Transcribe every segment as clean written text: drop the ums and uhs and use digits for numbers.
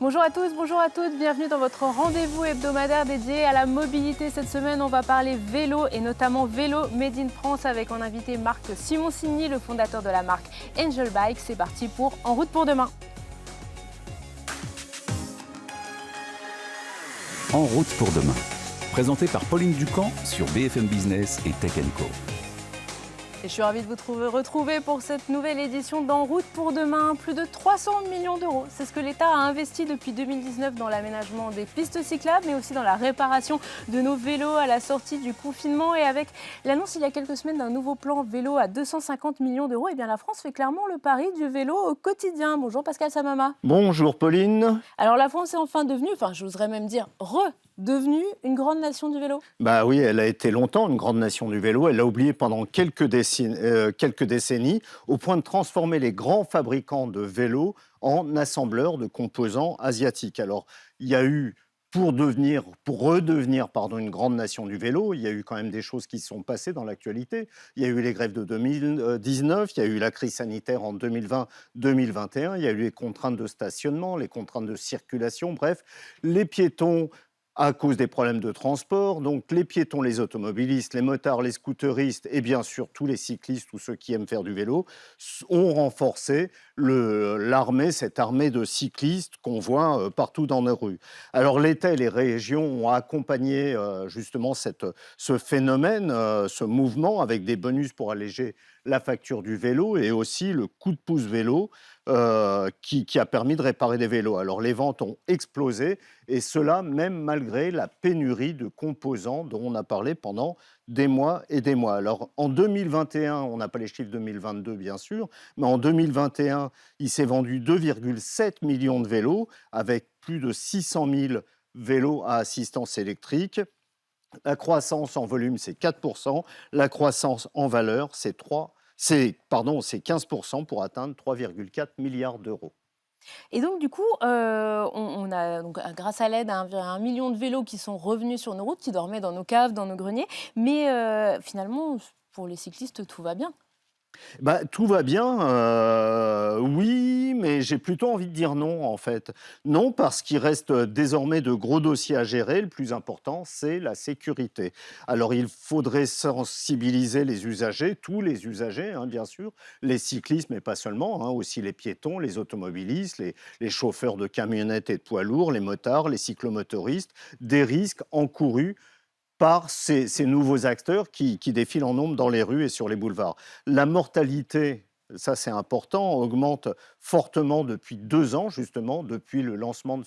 Bonjour à tous, bonjour à toutes, bienvenue dans votre rendez-vous hebdomadaire dédié à la mobilité. Cette semaine, on va parler vélo et notamment vélo Made in France avec en invité Marc Simoncini, le fondateur de la marque Angel Bike. C'est parti pour En route pour demain. En route pour demain, présenté par Pauline Ducamp sur BFM Business et Tech Co. Et je suis ravie de vous retrouver pour cette nouvelle édition d'En route pour demain. Plus de 300 millions d'euros, c'est ce que l'État a investi depuis 2019 dans l'aménagement des pistes cyclables, mais aussi dans la réparation de nos vélos à la sortie du confinement. Et avec l'annonce il y a quelques semaines d'un nouveau plan vélo à 250 millions d'euros, eh bien la France fait clairement le pari du vélo au quotidien. Bonjour Pascal Samama. Bonjour Pauline. Alors la France est enfin devenue, j'oserais même dire redevenue une grande nation du vélo. Bah oui, elle a été longtemps une grande nation du vélo. Elle l'a oublié pendant quelques décennies, au point de transformer les grands fabricants de vélos en assembleurs de composants asiatiques. Alors, il y a eu, pour redevenir une grande nation du vélo, il y a eu quand même des choses qui se sont passées dans l'actualité. Il y a eu les grèves de 2019, il y a eu la crise sanitaire en 2020-2021, il y a eu les contraintes de stationnement, les contraintes de circulation, bref, les piétons à cause des problèmes de transport. Donc les piétons, les automobilistes, les motards, les scooteristes et bien sûr tous les cyclistes ou ceux qui aiment faire du vélo ont renforcé cette armée de cyclistes qu'on voit partout dans nos rues. Alors l'État et les régions ont accompagné justement ce phénomène, ce mouvement avec des bonus pour alléger la facture du vélo et aussi le coup de pouce vélo qui a permis de réparer des vélos. Alors les ventes ont explosé et cela même malgré la pénurie de composants dont on a parlé pendant des mois et des mois. Alors en 2021, on n'a pas les chiffres 2022 bien sûr, mais en 2021, il s'est vendu 2,7 millions de vélos avec plus de 600 000 vélos à assistance électrique. La croissance en volume, c'est 4%. La croissance en valeur, c'est 15% pour atteindre 3,4 milliards d'euros. Et donc, du coup, on a, donc, grâce à l'aide à 1 million de vélos qui sont revenus sur nos routes, qui dormaient dans nos caves, dans nos greniers. Mais finalement, pour les cyclistes, tout va bien. Bah, tout va bien, oui, mais j'ai plutôt envie de dire non, en fait. Non, parce qu'il reste désormais de gros dossiers à gérer. Le plus important, c'est la sécurité. Alors, il faudrait sensibiliser les usagers, tous les usagers, hein, bien sûr, les cyclistes, mais pas seulement, hein, aussi les piétons, les automobilistes, les chauffeurs de camionnettes et de poids lourds, les motards, les cyclomotoristes, des risques encourus par ces nouveaux acteurs qui défilent en nombre dans les rues et sur les boulevards. La mortalité, ça c'est important, augmente fortement depuis 2 ans, justement, depuis le lancement de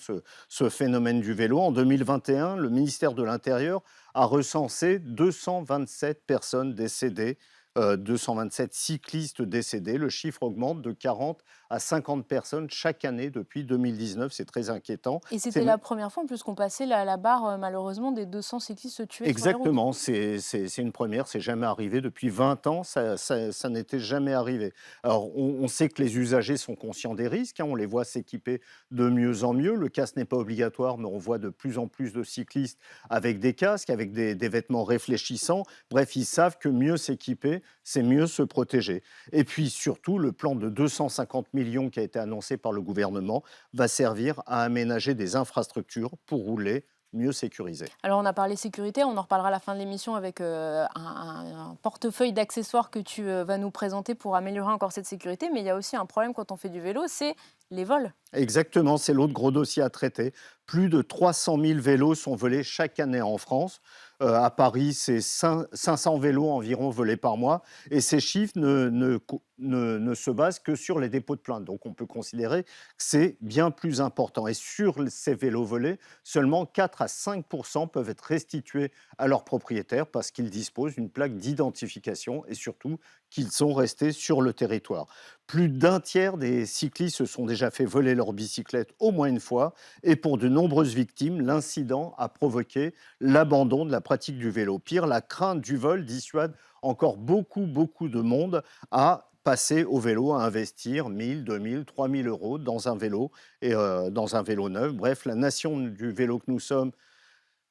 ce phénomène du vélo. En 2021, le ministère de l'Intérieur a recensé 227 personnes décédées, 227 cyclistes décédés. Le chiffre augmente de 40 à 50 personnes chaque année depuis 2019. C'est très inquiétant. Et c'était la première fois, en plus, qu'on passait la barre, malheureusement, des 200 cyclistes tués sur les routes. Exactement, c'est une première, c'est jamais arrivé. Depuis 20 ans, ça n'était jamais arrivé. Alors, on sait que les usagers sont conscients des risques, hein, on les voit s'équiper de mieux en mieux. Le casque n'est pas obligatoire, mais on voit de plus en plus de cyclistes avec des casques, avec des vêtements réfléchissants. Bref, ils savent que mieux s'équiper, c'est mieux se protéger. Et puis surtout, le plan de 250 millions qui a été annoncé par le gouvernement va servir à aménager des infrastructures pour rouler mieux sécurisées. Alors, on a parlé sécurité, on en reparlera à la fin de l'émission avec un portefeuille d'accessoires que tu vas nous présenter pour améliorer encore cette sécurité. Mais il y a aussi un problème quand on fait du vélo, c'est les vols. Exactement, c'est l'autre gros dossier à traiter. Plus de 300 000 vélos sont volés chaque année en France. À Paris, c'est 500 vélos environ volés par mois. Et ces chiffres ne se basent que sur les dépôts de plainte. Donc on peut considérer que c'est bien plus important. Et sur ces vélos volés, seulement 4 à 5% peuvent être restitués à leurs propriétaires parce qu'ils disposent d'une plaque d'identification et surtout qu'ils sont restés sur le territoire. Plus d'un tiers des cyclistes se sont déjà fait voler leur bicyclette au moins une fois. Et pour de nombreuses victimes, l'incident a provoqué l'abandon de la pratique du vélo. Pire, la crainte du vol dissuade encore beaucoup de monde à passer au vélo, à investir 1 000, 2 000, 3 000 euros dans un vélo et dans un vélo neuf. Bref, la nation du vélo que nous sommes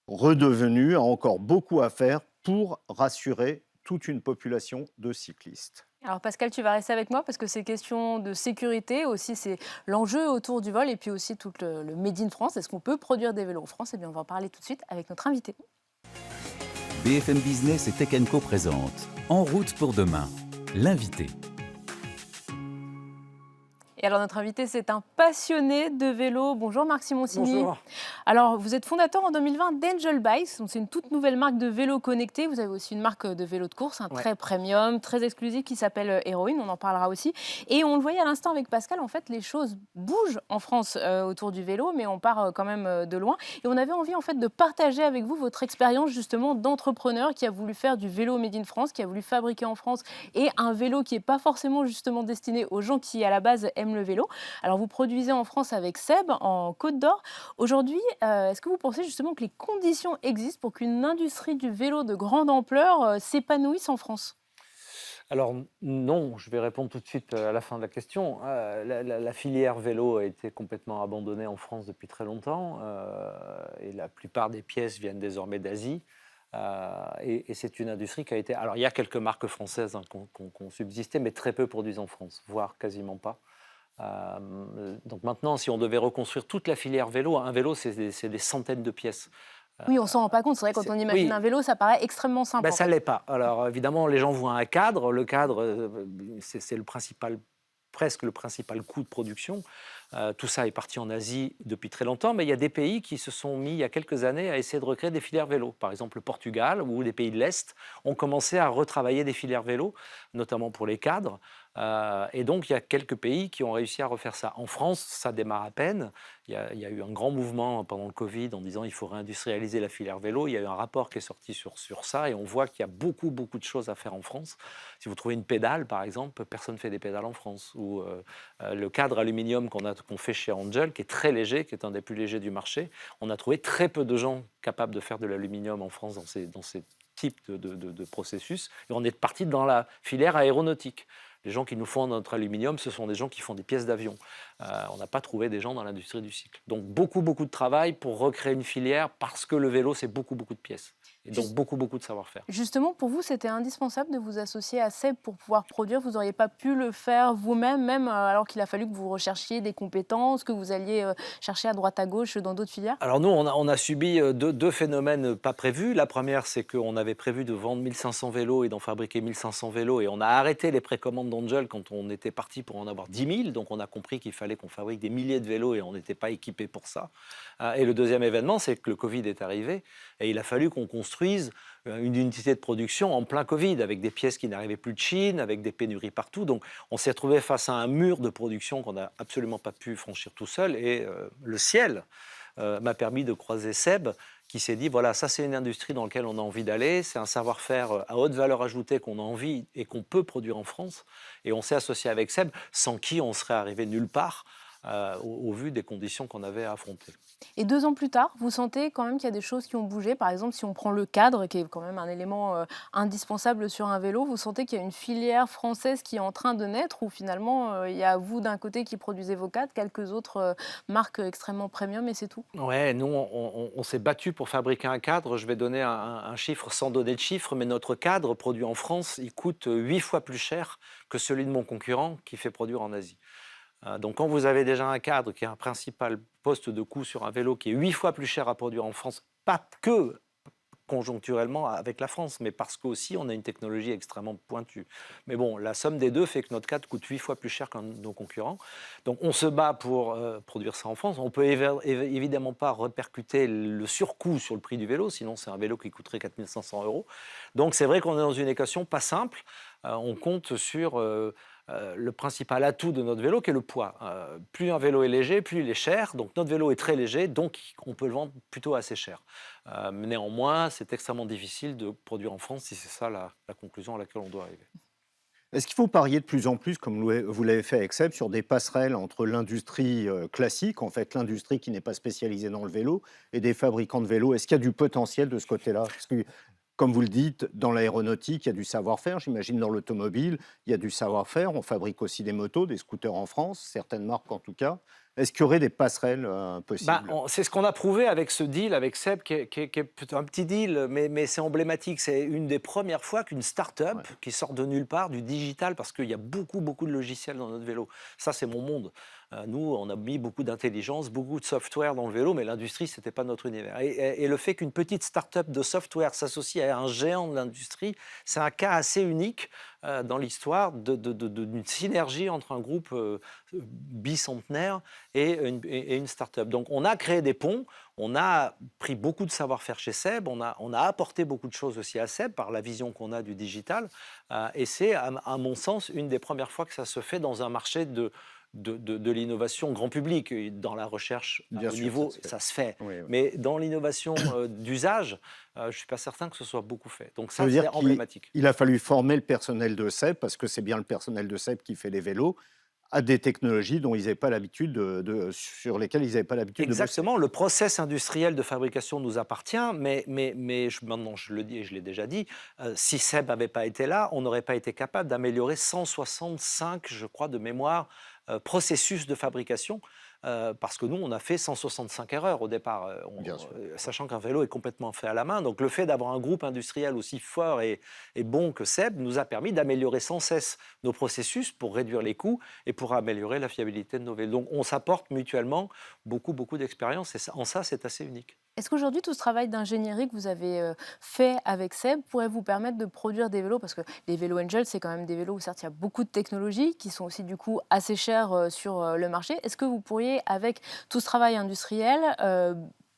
redevenus a encore beaucoup à faire pour rassurer toute une population de cyclistes. Alors Pascal, tu vas rester avec moi parce que c'est question de sécurité aussi, c'est l'enjeu autour du vol et puis aussi tout le Made in France. Est-ce qu'on peut produire des vélos en France? Eh bien, on va en parler tout de suite avec notre invité. BFM Business et Tech Co présente En route pour demain, l'invité. Et alors notre invité, c'est un passionné de vélo. Bonjour Marc Simoncini. Bonjour. Alors vous êtes fondateur en 2020 d'Angel Bikes, c'est une toute nouvelle marque de vélos connectés. Vous avez aussi une marque de vélos de course, très premium, très exclusive qui s'appelle Heroine, on en parlera aussi. Et on le voyait à l'instant avec Pascal, en fait les choses bougent en France autour du vélo, mais on part quand même de loin. Et on avait envie en fait de partager avec vous votre expérience justement d'entrepreneur qui a voulu faire du vélo made in France, qui a voulu fabriquer en France et un vélo qui n'est pas forcément justement destiné aux gens qui à la base aiment le vélo. Alors vous produisez en France avec Seb en Côte d'Or. Aujourd'hui, est-ce que vous pensez justement que les conditions existent pour qu'une industrie du vélo de grande ampleur s'épanouisse en France? Alors non, je vais répondre tout de suite à la fin de la question. La filière vélo a été complètement abandonnée en France depuis très longtemps et la plupart des pièces viennent désormais d'Asie. Et c'est une industrie qui a été... Alors il y a quelques marques françaises qui ont subsisté, mais très peu produisent en France, voire quasiment pas. Donc maintenant, si on devait reconstruire toute la filière vélo, un vélo, c'est des centaines de pièces. Oui, on ne s'en rend pas compte. C'est vrai, quand on imagine un vélo, ça paraît extrêmement simple. Ben, ça ne l'est pas. Alors évidemment, les gens voient un cadre. Le cadre, c'est presque le principal coût de production. Tout ça est parti en Asie depuis très longtemps, mais il y a des pays qui se sont mis il y a quelques années à essayer de recréer des filières vélo. Par exemple, le Portugal ou des pays de l'Est ont commencé à retravailler des filières vélo, notamment pour les cadres. Et donc, il y a quelques pays qui ont réussi à refaire ça. En France, ça démarre à peine. Il y a eu un grand mouvement pendant le Covid en disant qu'il faut réindustrialiser la filière vélo. Il y a eu un rapport qui est sorti sur ça et on voit qu'il y a beaucoup de choses à faire en France. Si vous trouvez une pédale, par exemple, personne ne fait des pédales en France. Ou le cadre aluminium qu'on fait chez Angel, qui est très léger, qui est un des plus légers du marché, on a trouvé très peu de gens capables de faire de l'aluminium en France dans ces types de processus. Et on est parti dans la filière aéronautique. Les gens qui nous font notre aluminium, ce sont des gens qui font des pièces d'avion. On n'a pas trouvé des gens dans l'industrie du cycle. Donc beaucoup de travail pour recréer une filière parce que le vélo, c'est beaucoup de pièces. Et donc beaucoup de savoir-faire. Justement, pour vous, c'était indispensable de vous associer à Seb pour pouvoir produire. Vous n'auriez pas pu le faire vous-même, même alors qu'il a fallu que vous recherchiez des compétences, que vous alliez chercher à droite à gauche dans d'autres filières? Alors nous, on a subi deux phénomènes pas prévus. La première, c'est qu'on avait prévu de vendre 1500 vélos et d'en fabriquer 1500 vélos. Et on a arrêté les précommandes d'Angel quand on était parti pour en avoir 10 000. Donc on a compris qu'il fallait qu'on fabrique des milliers de vélos et on n'était pas équipé pour ça. Et le deuxième événement, c'est que le Covid est arrivé et il a fallu qu'on construise une unité de production en plein Covid, avec des pièces qui n'arrivaient plus de Chine, avec des pénuries partout. Donc on s'est retrouvé face à un mur de production qu'on n'a absolument pas pu franchir tout seul. Et le ciel m'a permis de croiser Seb, qui s'est dit, voilà, ça c'est une industrie dans laquelle on a envie d'aller, c'est un savoir-faire à haute valeur ajoutée qu'on a envie et qu'on peut produire en France. Et on s'est associé avec Seb, sans qui on serait arrivé nulle part. Au vu des conditions qu'on avait à affronter. Et 2 ans plus tard, vous sentez quand même qu'il y a des choses qui ont bougé? Par exemple, si on prend le cadre, qui est quand même un élément indispensable sur un vélo, vous sentez qu'il y a une filière française qui est en train de naître, ou finalement, il y a vous d'un côté qui produisez vos cadres, quelques autres marques extrêmement premium et c'est tout? Ouais, nous, on s'est battu pour fabriquer un cadre. Je vais donner un chiffre sans donner de chiffre, mais notre cadre produit en France, il coûte 8 fois plus cher que celui de mon concurrent qui fait produire en Asie. Donc quand vous avez déjà un cadre qui est un principal poste de coût sur un vélo qui est 8 fois plus cher à produire en France, pas que conjoncturellement avec la France, mais parce qu'aussi on a une technologie extrêmement pointue. Mais bon, la somme des deux fait que notre cadre coûte 8 fois plus cher que nos concurrents. Donc on se bat pour produire ça en France. On ne peut évidemment pas répercuter le surcoût sur le prix du vélo, sinon c'est un vélo qui coûterait 4 500 €. Donc c'est vrai qu'on est dans une équation pas simple. On compte sur... le principal atout de notre vélo qui est le poids. Plus un vélo est léger, plus il est cher. Donc notre vélo est très léger, donc on peut le vendre plutôt assez cher. Mais néanmoins, c'est extrêmement difficile de produire en France si c'est ça la conclusion à laquelle on doit arriver. Est-ce qu'il faut parier de plus en plus, comme vous l'avez fait avec Seb, sur des passerelles entre l'industrie classique, en fait l'industrie qui n'est pas spécialisée dans le vélo, et des fabricants de vélos? Est-ce qu'il y a du potentiel de ce côté-là? Parce que, comme vous le dites, dans l'aéronautique, il y a du savoir-faire. J'imagine dans l'automobile, il y a du savoir-faire. On fabrique aussi des motos, des scooters en France, certaines marques en tout cas. Est-ce qu'il y aurait des passerelles possibles? C'est ce qu'on a prouvé avec ce deal avec Seb, qui est plutôt un petit deal, mais c'est emblématique. C'est une des premières fois qu'une start-up qui sort de nulle part, du digital, parce qu'il y a beaucoup de logiciels dans notre vélo. Ça, c'est mon monde. Nous, on a mis beaucoup d'intelligence, beaucoup de software dans le vélo, mais l'industrie, ce n'était pas notre univers. Et le fait qu'une petite start-up de software s'associe à un géant de l'industrie, c'est un cas assez unique dans l'histoire d'une synergie entre un groupe bicentenaire et une start-up. Donc, on a créé des ponts, on a pris beaucoup de savoir-faire chez Seb, on a apporté beaucoup de choses aussi à Seb par la vision qu'on a du digital. Et c'est, à mon sens, une des premières fois que ça se fait dans un marché de l'innovation grand public. Dans la recherche au niveau, ça se fait. Oui. Mais dans l'innovation d'usage, je ne suis pas certain que ce soit beaucoup fait. Donc ça, c'est emblématique. Il a fallu former le personnel de Seb, parce que c'est bien le personnel de Seb qui fait les vélos, à des technologies dont ils n'avaient pas l'habitude sur lesquelles ils n'avaient pas l'habitude de bosser. Exactement. Le process industriel de fabrication nous appartient, mais maintenant je le dis et je l'ai déjà dit, si Seb n'avait pas été là, on n'aurait pas été capable d'améliorer 165, je crois, de mémoire, processus de fabrication, parce que nous, on a fait 165 erreurs au départ, sachant qu'un vélo est complètement fait à la main. Donc le fait d'avoir un groupe industriel aussi fort et bon que Seb nous a permis d'améliorer sans cesse nos processus pour réduire les coûts et pour améliorer la fiabilité de nos vélos. Donc on s'apporte mutuellement beaucoup d'expérience, et en ça, c'est assez unique. Est-ce qu'aujourd'hui, tout ce travail d'ingénierie que vous avez fait avec Seb pourrait vous permettre de produire des vélos? Parce que les vélos Angel, c'est quand même des vélos où certes, il y a beaucoup de technologies qui sont aussi du coup assez chères sur le marché. Est-ce que vous pourriez, avec tout ce travail industriel,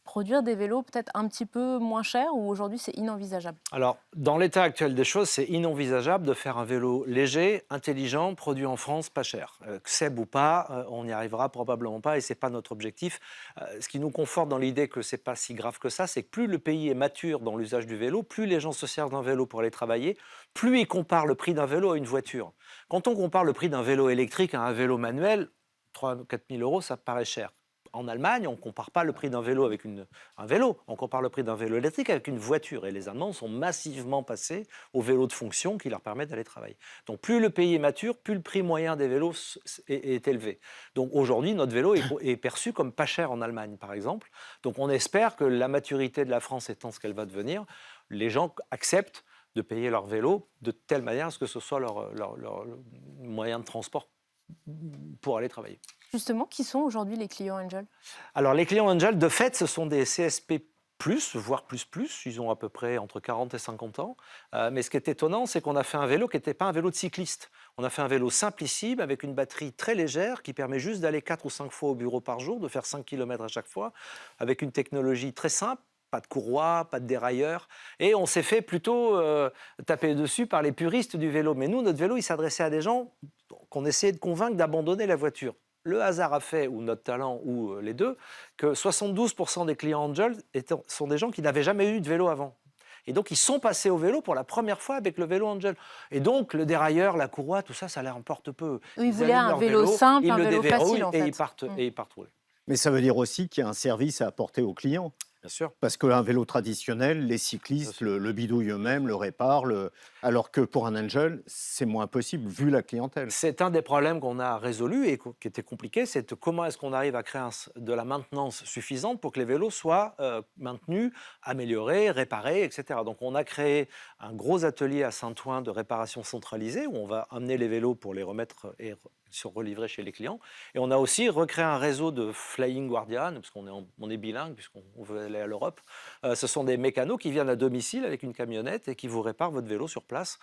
produire des vélos peut-être un petit peu moins chers, ou aujourd'hui c'est inenvisageable? Alors, dans l'état actuel des choses, c'est inenvisageable de faire un vélo léger, intelligent, produit en France, pas cher. Seb ou pas, on n'y arrivera probablement pas, et ce n'est pas notre objectif. Ce qui nous conforte dans l'idée que ce n'est pas si grave que ça, c'est que plus le pays est mature dans l'usage du vélo, plus les gens se servent d'un vélo pour aller travailler, plus ils comparent le prix d'un vélo à une voiture. Quand on compare le prix d'un vélo électrique à un vélo manuel, 3 000 à 4 000 euros, ça paraît cher. En Allemagne, on ne compare pas le prix d'un vélo avec un vélo, on compare le prix d'un vélo électrique avec une voiture. Et les Allemands sont massivement passés aux vélos de fonction qui leur permettent d'aller travailler. Donc plus le pays est mature, plus le prix moyen des vélos est élevé. Donc aujourd'hui, notre vélo est perçu comme pas cher en Allemagne, par exemple. Donc on espère que la maturité de la France étant ce qu'elle va devenir, les gens acceptent de payer leur vélo de telle manière à ce que ce soit leur moyen de transport pour aller travailler. Justement, qui sont aujourd'hui les clients Angel? Alors, les clients Angel, de fait, ce sont des CSP+, voire plus. Ils ont à peu près entre 40 et 50 ans. Mais ce qui est étonnant, c'est qu'on a fait un vélo qui n'était pas un vélo de cycliste. On a fait un vélo simplissime, avec une batterie très légère, qui permet juste d'aller 4 ou 5 fois au bureau par jour, de faire 5 km à chaque fois, avec une technologie très simple. Pas de courroie, pas de dérailleur. Et on s'est fait plutôt taper dessus par les puristes du vélo. Mais nous, notre vélo, il s'adressait à des gens qu'on essayait de convaincre d'abandonner la voiture. Le hasard a fait, ou notre talent, ou les deux, que 72% des clients Angel sont des gens qui n'avaient jamais eu de vélo avant. Et donc, ils sont passés au vélo pour la première fois avec le vélo Angel. Et donc, le dérailleur, la courroie, tout ça, ça leur importe peu. Ils voulaient un vélo simple, un vélo facile, en fait. Et ils partent rouler. Mais ça veut dire aussi qu'il y a un service à apporter aux clients. Bien sûr. Parce qu'un vélo traditionnel, les cyclistes le bidouillent eux-mêmes, le réparent, alors que pour un Angel, c'est moins possible vu la clientèle. C'est un des problèmes qu'on a résolu et qui était compliqué, c'est comment est-ce qu'on arrive à créer de la maintenance suffisante pour que les vélos soient maintenus, améliorés, réparés, etc. Donc on a créé un gros atelier à Saint-Ouen de réparation centralisée où on va amener les vélos pour les remettre et se relivrer chez les clients. Et on a aussi recréé un réseau de Flying Guardian, parce qu'on est bilingue, puisqu'on veut aller à l'Europe. Ce sont des mécanos qui viennent à domicile avec une camionnette et qui vous réparent votre vélo sur place.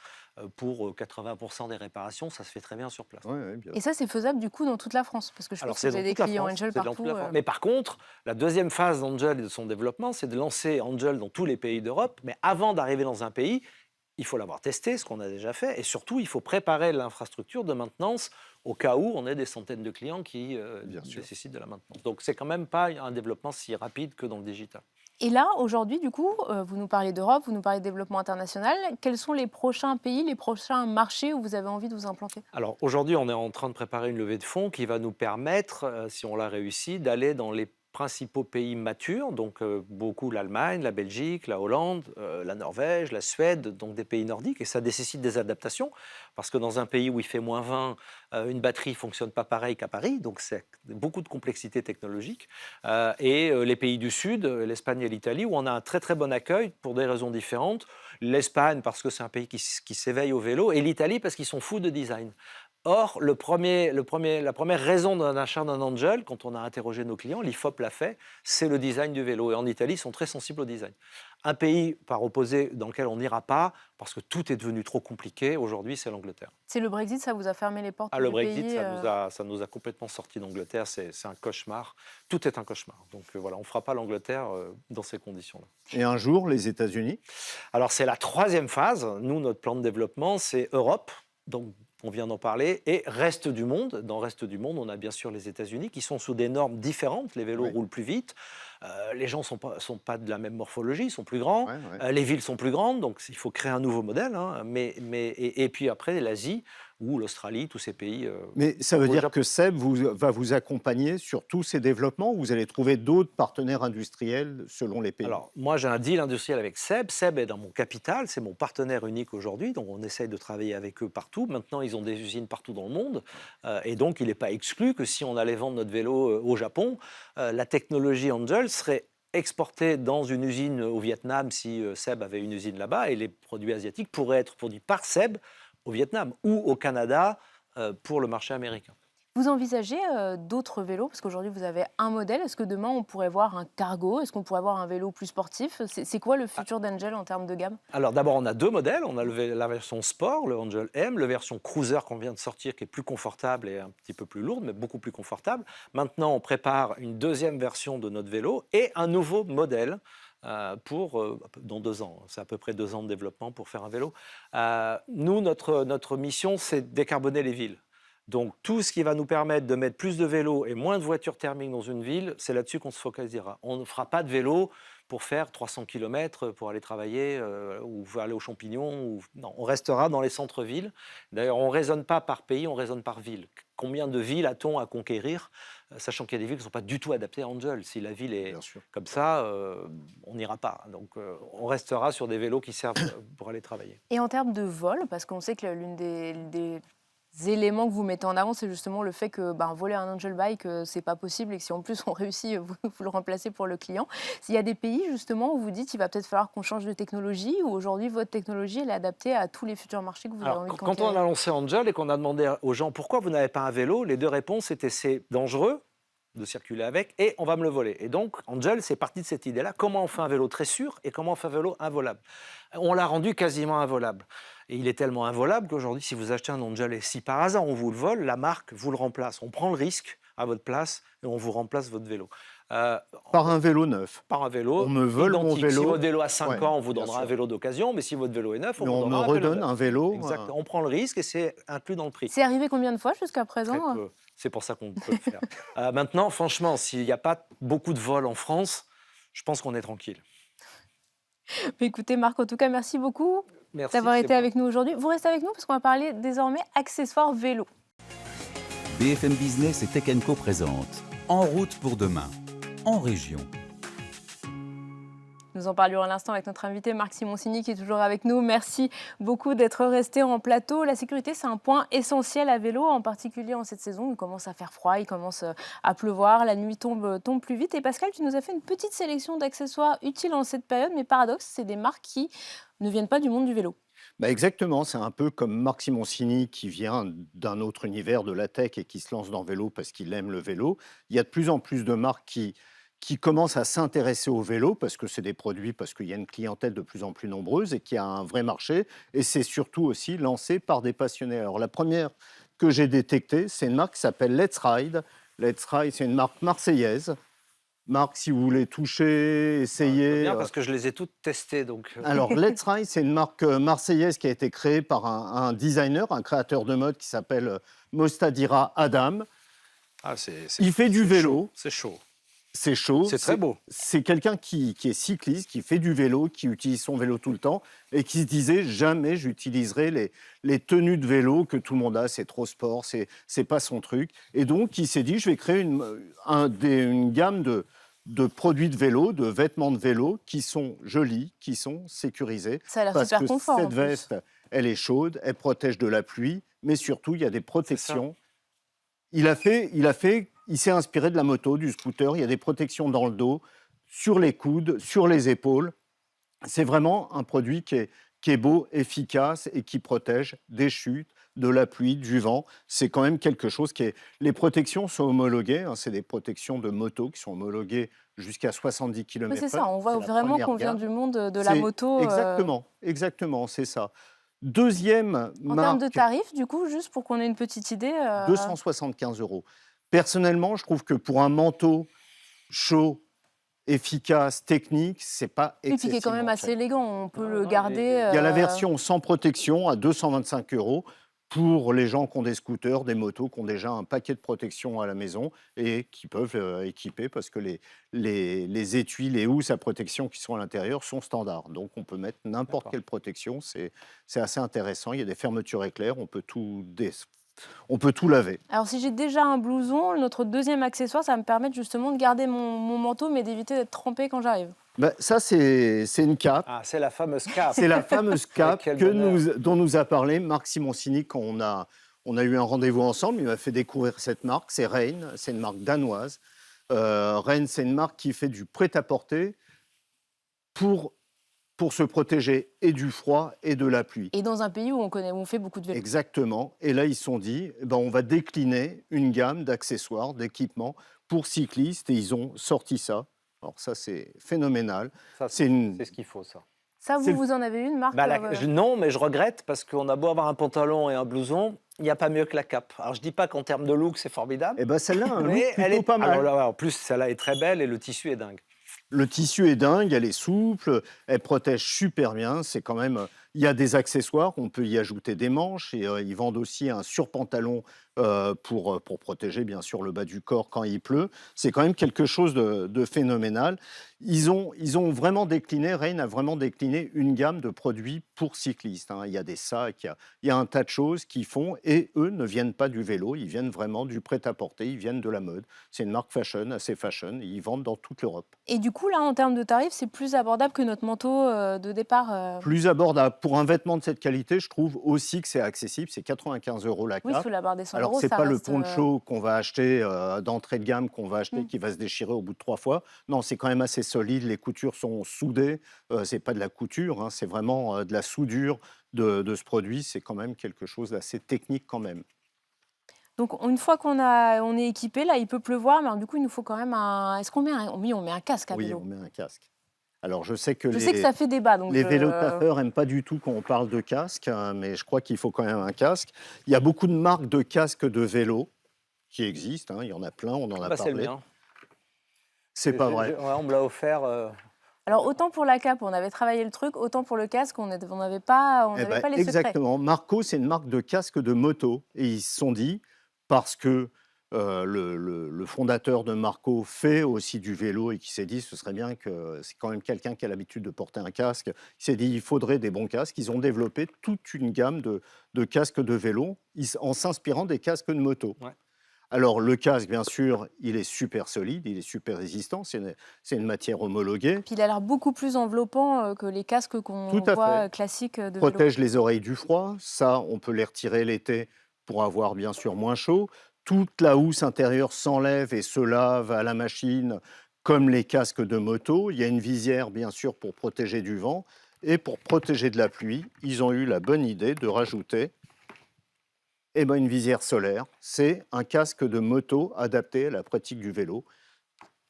Pour 80% des réparations, ça se fait très bien sur place. Ouais, bien. Et ça, c'est faisable du coup dans toute la France? Parce que je pense que vous avez des clients Angel partout. Mais par contre, la deuxième phase d'Angel et de son développement, c'est de lancer Angel dans tous les pays d'Europe. Mais avant d'arriver dans un pays, il faut l'avoir testé, ce qu'on a déjà fait. Et surtout, il faut préparer l'infrastructure de maintenance au cas où on ait des centaines de clients qui nécessitent de la maintenance. Donc, c'est quand même pas un développement si rapide que dans le digital. Et là, aujourd'hui, du coup, vous nous parlez d'Europe, vous nous parlez de développement international. Quels sont les prochains pays, les prochains marchés où vous avez envie de vous implanter? Alors, aujourd'hui, on est en train de préparer une levée de fonds qui va nous permettre, si on l'a réussi, d'aller dans les principaux pays matures, donc beaucoup l'Allemagne, la Belgique, la Hollande, la Norvège, la Suède, donc des pays nordiques, et ça nécessite des adaptations, parce que dans un pays où il fait -20, une batterie ne fonctionne pas pareil qu'à Paris, donc c'est beaucoup de complexité technologique, et les pays du Sud, l'Espagne et l'Italie, où on a un très très bon accueil pour des raisons différentes. L'Espagne parce que c'est un pays qui s'éveille au vélo, et l'Italie parce qu'ils sont fous de design. Or, la première raison d'un achat d'un Angel, quand on a interrogé nos clients, l'IFOP l'a fait, c'est le design du vélo. Et en Italie, ils sont très sensibles au design. Un pays, par opposé, dans lequel on n'ira pas, parce que tout est devenu trop compliqué, aujourd'hui, c'est l'Angleterre. C'est le Brexit, ça vous a fermé les portes Le du Brexit, pays ça nous a complètement sortis d'Angleterre. C'est un cauchemar. Tout est un cauchemar. Donc voilà, on ne fera pas l'Angleterre dans ces conditions-là. Et un jour, les États-Unis? Alors, c'est la troisième phase. Nous, notre plan de développement, c'est Europe. Donc, on vient d'en parler, et reste du monde. Dans reste du monde, on a bien sûr les États-Unis qui sont sous des normes différentes. Les vélos roulent plus vite, les gens sont pas de la même morphologie, ils sont plus grands, les villes sont plus grandes, donc il faut créer un nouveau modèle. Hein, et puis après, l'Asie ou l'Australie, tous ces pays. Mais ça veut dire que Seb va vous accompagner sur tous ces développements, ou vous allez trouver d'autres partenaires industriels selon les pays? Alors, moi, j'ai un deal industriel avec Seb. Seb est dans mon capital, c'est mon partenaire unique aujourd'hui, donc on essaye de travailler avec eux partout. Maintenant, ils ont des usines partout dans le monde, et donc il n'est pas exclu que si on allait vendre notre vélo au Japon, la technologie Angel serait exportée dans une usine au Vietnam si Seb avait une usine là-bas, et les produits asiatiques pourraient être produits par Seb au Vietnam ou au Canada pour le marché américain. Vous envisagez d'autres vélos? Parce qu'aujourd'hui, vous avez un modèle. Est-ce que demain, on pourrait voir un cargo? Est-ce qu'on pourrait voir un vélo plus sportif? C'est quoi le futur d'Angel en termes de gamme? Alors d'abord, on a deux modèles. On a la version sport, le Angel M, la version cruiser qu'on vient de sortir, qui est plus confortable et un petit peu plus lourde, mais beaucoup plus confortable. Maintenant, on prépare une deuxième version de notre vélo et un nouveau modèle dans 2 ans. C'est à peu près 2 ans de développement pour faire un vélo. Nous, notre mission, c'est décarboner les villes. Donc, tout ce qui va nous permettre de mettre plus de vélos et moins de voitures thermiques dans une ville, c'est là-dessus qu'on se focalisera. On ne fera pas de vélo pour faire 300 km pour aller travailler ou aller aux champignons. Non, on restera dans les centres-villes. D'ailleurs, on ne raisonne pas par pays, on raisonne par ville. Combien de villes a-t-on à conquérir, sachant qu'il y a des villes qui ne sont pas du tout adaptées à Angel. Si la ville est comme ça, on n'ira pas. Donc, on restera sur des vélos qui servent pour aller travailler. Et en termes de vol, parce qu'on sait que l'une des éléments que vous mettez en avant, c'est justement le fait que voler un Angel Bike, c'est pas possible, et que si en plus on réussit, vous le remplacez pour le client. S'il y a des pays justement où vous dites qu'il va peut-être falloir qu'on change de technologie, ou aujourd'hui votre technologie elle est adaptée à tous les futurs marchés que vous avez envie de conquérir? Quand on a lancé Angel et qu'on a demandé aux gens pourquoi vous n'avez pas un vélo, les deux réponses étaient c'est dangereux de circuler avec et on va me le voler. Et donc Angel, c'est parti de cette idée-là. Comment on fait un vélo très sûr et comment on fait un vélo involable? On l'a rendu quasiment involable. Et il est tellement involable qu'aujourd'hui, si vous achetez un Angel et si par hasard on vous le vole, la marque vous le remplace. On prend le risque à votre place et on vous remplace votre vélo. Par un vélo neuf? Par un vélo. On me vole identique. mon vélo. Si votre vélo a 5 ans, on vous donnera un vélo d'occasion, mais si votre vélo est neuf, on vous me donnera redonne un vélo. Exactement. On prend le risque et c'est inclus dans le prix. C'est arrivé combien de fois jusqu'à présent? Très peu. C'est pour ça qu'on peut le faire. Maintenant, franchement, s'il n'y a pas beaucoup de vols en France, je pense qu'on est tranquille. Écoutez Marc, en tout cas, merci beaucoup d'avoir été avec nous aujourd'hui. Vous restez avec nous parce qu'on va parler désormais accessoires vélo. BFM Business et Tech Co présente En route pour demain, en région. Nous en parlions à l'instant avec notre invité Marc Simoncini qui est toujours avec nous. Merci beaucoup d'être resté en plateau. La sécurité, c'est un point essentiel à vélo, en particulier en cette saison. Il commence à faire froid, il commence à pleuvoir, la nuit tombe plus vite. Et Pascal, tu nous as fait une petite sélection d'accessoires utiles en cette période, mais paradoxe, c'est des marques qui ne viennent pas du monde du vélo. Exactement, c'est un peu comme Marc Simoncini qui vient d'un autre univers de la tech et qui se lance dans le vélo parce qu'il aime le vélo. Il y a de plus en plus de marques qui commencent à s'intéresser au vélo parce que c'est des produits, parce qu'il y a une clientèle de plus en plus nombreuse et qu'il y a un vrai marché. Et c'est surtout aussi lancé par des passionnés. Alors la première que j'ai détectée, c'est une marque qui s'appelle Let's Ride. Let's Ride, c'est une marque marseillaise. Marc, si vous voulez toucher, essayer... Bien parce que je les ai toutes testées. Donc... Alors, Let's Ride, c'est une marque marseillaise qui a été créée par un designer, un créateur de mode qui s'appelle Mostadira Adam. Il fait du vélo. C'est chaud. C'est chaud. C'est très beau. C'est quelqu'un qui est cycliste, qui fait du vélo, qui utilise son vélo tout le temps et qui se disait jamais j'utiliserai les tenues de vélo que tout le monde a, c'est trop sport, c'est pas son truc. Et donc il s'est dit je vais créer une gamme de produits de vélo, de vêtements de vélo qui sont jolis, qui sont sécurisés. Ça a l'air Parce super que confort. En cette plus. veste, elle est chaude, elle protège de la pluie, mais surtout, il y a des protections. Il s'est inspiré de la moto, du scooter. Il y a des protections dans le dos, sur les coudes, sur les épaules. C'est vraiment un produit qui est beau, efficace et qui protège des chutes, de la pluie, du vent. C'est quand même quelque chose qui est... Les protections sont homologuées, hein, c'est des protections de moto qui sont homologuées jusqu'à 70 Oui, km/h. c'est ça, on voit vraiment qu'on vient du monde de la moto. Exactement, c'est ça. Deuxième En termes de marque, tarifs, du coup, juste pour qu'on ait une petite idée. 275 euros. Personnellement, je trouve que pour un manteau chaud, efficace, technique, c'est pas Oui, puis qui est quand excessivement même assez cher. élégant, on peut le non, garder. Il y a la version sans protection à 225 euros pour les gens qui ont des scooters, des motos, qui ont déjà un paquet de protection à la maison et qui peuvent équiper parce que les étuis, les housses à protection qui sont à l'intérieur sont standards. Donc on peut mettre n'importe D'accord. quelle protection, c'est assez intéressant. Il y a des fermetures éclairs, on peut tout laver. Alors, si j'ai déjà un blouson, notre deuxième accessoire, ça va me permettre justement de garder mon manteau, mais d'éviter d'être trempé quand j'arrive. Ben, ça, c'est une cape. Ah, c'est la fameuse cape. C'est la fameuse cape Quel bonheur. dont nous a parlé Marc Simoncini quand on a eu un rendez-vous ensemble. Il m'a fait découvrir cette marque. C'est Reine, c'est une marque danoise. Reine, c'est une marque qui fait du prêt-à-porter pour se protéger et du froid et de la pluie. Et dans un pays où on fait beaucoup de vélo. Exactement. Et là, ils se sont dit, eh ben, on va décliner une gamme d'accessoires, d'équipements pour cyclistes. Et ils ont sorti ça. Alors ça, c'est phénoménal. Ça, C'est une... c'est ce qu'il faut, ça. Ça, c'est le- vous en avez une, Marc Bah, non, mais je regrette parce qu'on a beau avoir un pantalon et un blouson, il n'y a pas mieux que la cape. Alors je dis pas qu'en termes de look, c'est formidable. Eh ben, celle-là a un look Mais plutôt elle est pas mal. Alors là, en plus, celle-là est très belle et le tissu est dingue. Le tissu est dingue, elle est souple, elle protège super bien. C'est quand même, il y a des accessoires, on peut y ajouter des manches et ils vendent aussi un surpantalon pour protéger bien sûr le bas du corps quand il pleut. C'est quand même quelque chose de phénoménal. Ils ont vraiment décliné, Rein a vraiment décliné une gamme de produits pour cyclistes, hein. Il y a des sacs, il y a un tas de choses qu'ils font et eux ne viennent pas du vélo, ils viennent vraiment du prêt-à-porter, ils viennent de la mode. C'est une marque fashion, assez fashion, ils vendent dans toute l'Europe. Et du coup, là, en termes de tarifs, c'est plus abordable que notre manteau de départ. Plus abordable. Pour un vêtement de cette qualité, je trouve aussi que c'est accessible. C'est 95 euros la Oui, cape. sous la barre des 100 Alors, euros, ce n'est ça pas le reste, poncho qu'on va acheter d'entrée de gamme, qu'on va acheter, Mm. qui va se déchirer au bout de 3 fois. Non, c'est quand même assez solide. Les coutures sont soudées. Ce n'est pas de la couture, hein, c'est vraiment de la soudure de ce produit. C'est quand même quelque chose d'assez technique quand même. Donc, une fois on est équipé, là, il peut pleuvoir, mais alors, du coup, il nous faut quand même un. Est-ce qu'on met un. Oui, on met un casque à Oui, vélo. on met un casque. Alors, je sais que Je sais que ça fait débat. Donc, les vélotappeurs n'aiment pas du tout quand on parle de casque, hein, mais je crois qu'il faut quand même un casque. Il y a beaucoup de marques de casques de vélo qui existent, hein, il y en a plein, on en a Bah, c'est le parlé. mien. C'est pas vrai. Ouais, on me l'a offert. Alors, autant pour la cape, on avait travaillé le truc, autant pour le casque, on n'avait pas, Eh ben, pas les secrets. exactement. Marco, c'est une marque de casque de moto. Et ils se sont dit, parce que le fondateur de Marco fait aussi du vélo et qui s'est dit, ce serait bien que c'est quand même quelqu'un qui a l'habitude de porter un casque. Il s'est dit, il faudrait des bons casques. Ils ont développé toute une gamme de casques de vélo en s'inspirant des casques de moto. Ouais. Alors, le casque, bien sûr, il est super solide, il est super résistant, c'est une matière homologuée. Puis il a l'air beaucoup plus enveloppant que les casques qu'on Tout à voit fait. classiques de vélo. Protège les oreilles du froid, ça, on peut les retirer l'été pour avoir bien sûr moins chaud. Toute la housse intérieure s'enlève et se lave à la machine, comme les casques de moto. Il y a une visière, bien sûr, pour protéger du vent. Et pour protéger de la pluie, ils ont eu la bonne idée de rajouter une visière solaire. C'est un casque de moto adapté à la pratique du vélo.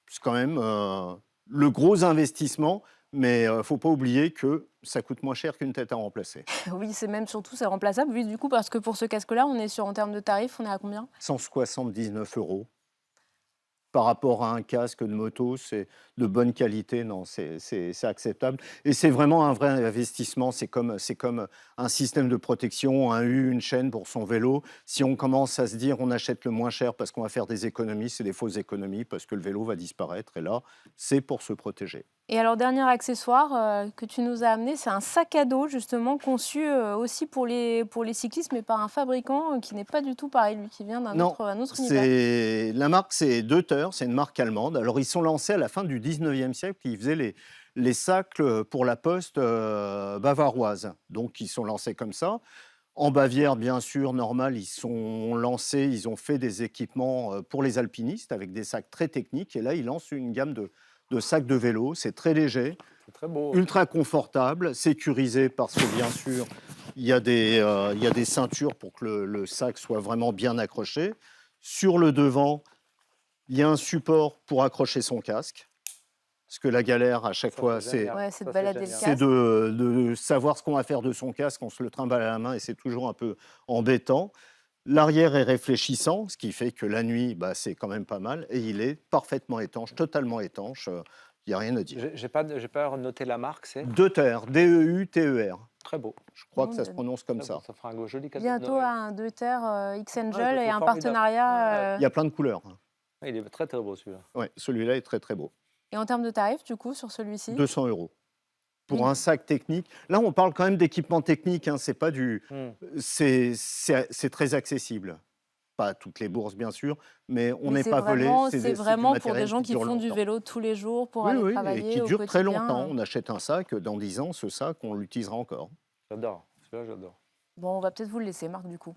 C'est quand même le gros investissement, mais il ne faut pas oublier que ça coûte moins cher qu'une tête à remplacer. Oui, c'est même surtout, c'est remplaçable. Oui, du coup, parce que pour ce casque-là, on est sur, en termes de tarifs, on est à combien? 179 euros. Par rapport à un casque de moto, c'est de bonne qualité, non, c'est acceptable. Et c'est vraiment un vrai investissement, c'est comme un système de protection, un U, une chaîne pour son vélo. Si on commence à se dire on achète le moins cher parce qu'on va faire des économies, c'est des fausses économies parce que le vélo va disparaître. Et là, c'est pour se protéger. Et alors, dernier accessoire que tu nous as amené, c'est un sac à dos justement conçu aussi pour les cyclistes, mais par un fabricant qui n'est pas du tout pareil, lui, qui vient d'un Non, autre univers. la marque, c'est Deuter, c'est une marque allemande. Alors, ils sont lancés à la fin du 19e siècle, ils faisaient les sacs pour la poste bavaroise. Donc, ils sont lancés comme ça. En Bavière, bien sûr, normal, ils sont lancés, ils ont fait des équipements pour les alpinistes avec des sacs très techniques. Et là, ils lancent une gamme de sacs de vélo. C'est très léger, C'est très beau. ultra confortable, sécurisé parce que, bien sûr, il y a des ceintures pour que le sac soit vraiment bien accroché. Sur le devant, il y a un support pour accrocher son casque. Parce que la galère, à chaque fois, c'est C'est de balader le génial. casque. de savoir ce qu'on va faire de son casque. On se le trimballe à la main et c'est toujours un peu embêtant. L'arrière est réfléchissant, ce qui fait que la nuit, c'est quand même pas mal. Et il est parfaitement étanche, totalement étanche. Il n'y a rien à dire. J'ai pas noté la marque, c'est Deuter, D-E-U-T-E-R. très beau. Je crois que ça se prononce comme Très ça. beau. Ça fera un joli cadeau de Bientôt Noël. un Deuter X-Angel je le et trouve un formidable. partenariat. Il y a plein de couleurs. Il est très très beau celui-là. Ouais, celui-là est très très beau. Et en termes de tarifs, du coup, sur celui-ci 200 €. Pour Oui. un sac technique. Là, on parle quand même d'équipement technique. C'est pas du. Hmm. C'est très accessible. Pas à toutes les bourses, bien sûr, mais on Mais n'est c'est pas volé. vraiment- C'est C'est du vraiment pour matériel des gens qui dure font du longtemps. vélo tous les jours pour Oui, aller oui, travailler et qui au dure très quotidien. longtemps. On achète un sac, dans 10 ans, ce sac, on l'utilisera encore. J'adore. Celui-là, j'adore. Bon, on va peut-être vous le laisser, Marc, du coup.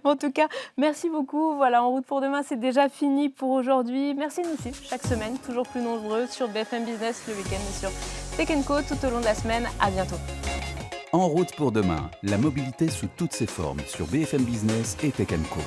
En tout cas, merci beaucoup. Voilà, En route pour demain, c'est déjà fini pour aujourd'hui. Merci de nous suivre chaque semaine, toujours plus nombreux sur BFM Business le week-end et sur Tech & Co tout au long de la semaine. À bientôt. En route pour demain, la mobilité sous toutes ses formes sur BFM Business et Tech & Co.